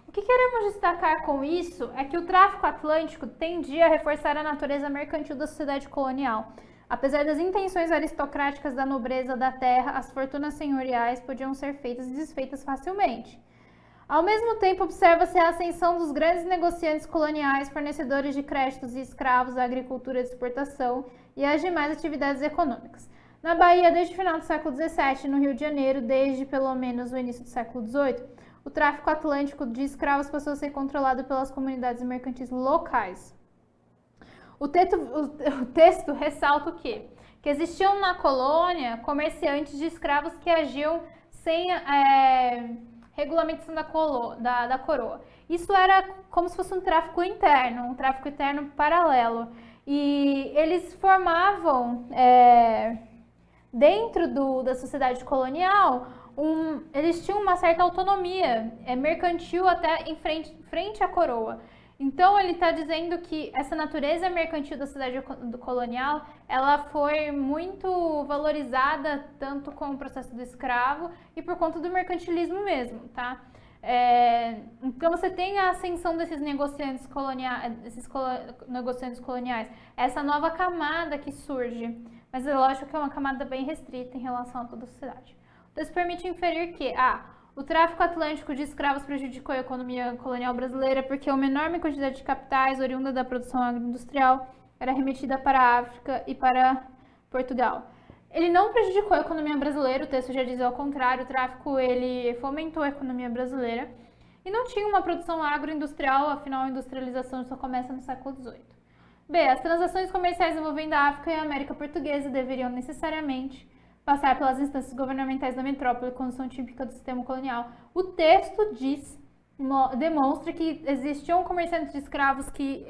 O que queremos destacar com isso é que o tráfico atlântico tendia a reforçar a natureza mercantil da sociedade colonial. Apesar das intenções aristocráticas da nobreza da terra, as fortunas senhoriais podiam ser feitas e desfeitas facilmente. Ao mesmo tempo, observa-se a ascensão dos grandes negociantes coloniais, fornecedores de créditos e escravos à agricultura de exportação e às demais atividades econômicas. Na Bahia, desde o final do século XVII, e no Rio de Janeiro, desde pelo menos o início do século XVIII, o tráfico atlântico de escravos passou a ser controlado pelas comunidades mercantis locais. O texto ressalta o quê? Que existiam na colônia comerciantes de escravos que agiam sem regulamentação da coroa. Isso era como se fosse um tráfico interno paralelo. E eles formavam, dentro da sociedade colonial, eles tinham uma certa autonomia mercantil até em frente à coroa. Então, ele está dizendo que essa natureza mercantil da cidade colonial, ela foi muito valorizada tanto com o processo do escravo e por conta do mercantilismo mesmo, tá? Então, você tem a ascensão desses negociantes coloniais, essa nova camada que surge, mas é lógico que é uma camada bem restrita em relação a toda a sociedade. Então, isso permite inferir que, o tráfico atlântico de escravos prejudicou a economia colonial brasileira porque uma enorme quantidade de capitais oriunda da produção agroindustrial era remetida para a África e para Portugal. Ele não prejudicou a economia brasileira, o texto já diz ao contrário, o tráfico ele fomentou a economia brasileira e não tinha uma produção agroindustrial, afinal a industrialização só começa no século XVIII. B. As transações comerciais envolvendo a África e a América Portuguesa deveriam necessariamente passar pelas instâncias governamentais da metrópole, condição típica do sistema colonial. O texto demonstra que existiam comerciantes de escravos que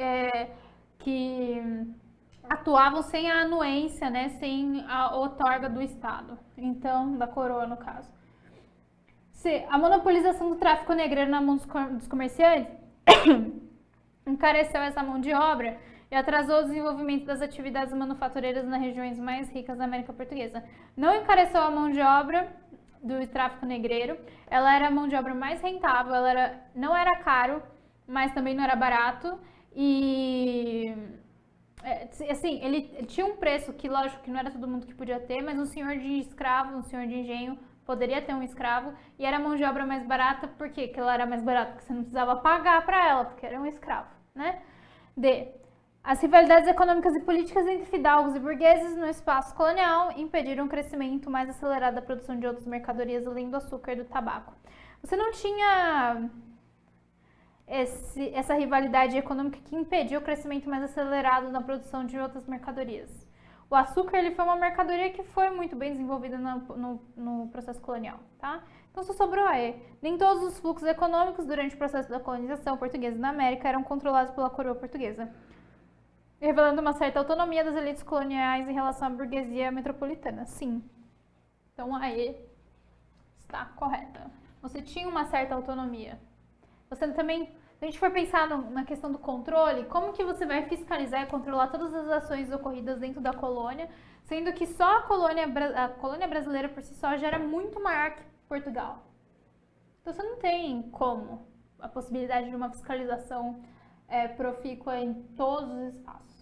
atuavam sem a anuência, né, sem a outorga do Estado, então, da coroa no caso. C. A monopolização do tráfico negreiro na mão dos comerciantes encareceu essa mão de obra e atrasou o desenvolvimento das atividades manufatureiras nas regiões mais ricas da América Portuguesa. Não encareceu a mão de obra do tráfico negreiro, ela era a mão de obra mais rentável, não era caro, mas também não era barato, e assim, ele tinha um preço que, lógico, que não era todo mundo que podia ter, mas um senhor de escravo, um senhor de engenho, poderia ter um escravo, e era a mão de obra mais barata, por quê? Que ela era mais barata? Porque você não precisava pagar para ela, porque era um escravo, né? D. As rivalidades econômicas e políticas entre fidalgos e burgueses no espaço colonial impediram o crescimento mais acelerado da produção de outras mercadorias além do açúcar e do tabaco. Você não tinha essa rivalidade econômica que impediu o crescimento mais acelerado na produção de outras mercadorias. O açúcar ele foi uma mercadoria que foi muito bem desenvolvida no processo colonial, tá? Então só sobrou a E. Nem todos os fluxos econômicos durante o processo da colonização portuguesa na América eram controlados pela coroa portuguesa, revelando uma certa autonomia das elites coloniais em relação à burguesia metropolitana. Sim. Então a E está correta. Você tinha uma certa autonomia. Você também, se a gente for pensar na questão do controle, como que você vai fiscalizar e controlar todas as ações ocorridas dentro da colônia, sendo que só a colônia brasileira por si só já era muito maior que Portugal. Então você não tem como a possibilidade de uma fiscalização profícua em todos os espaços.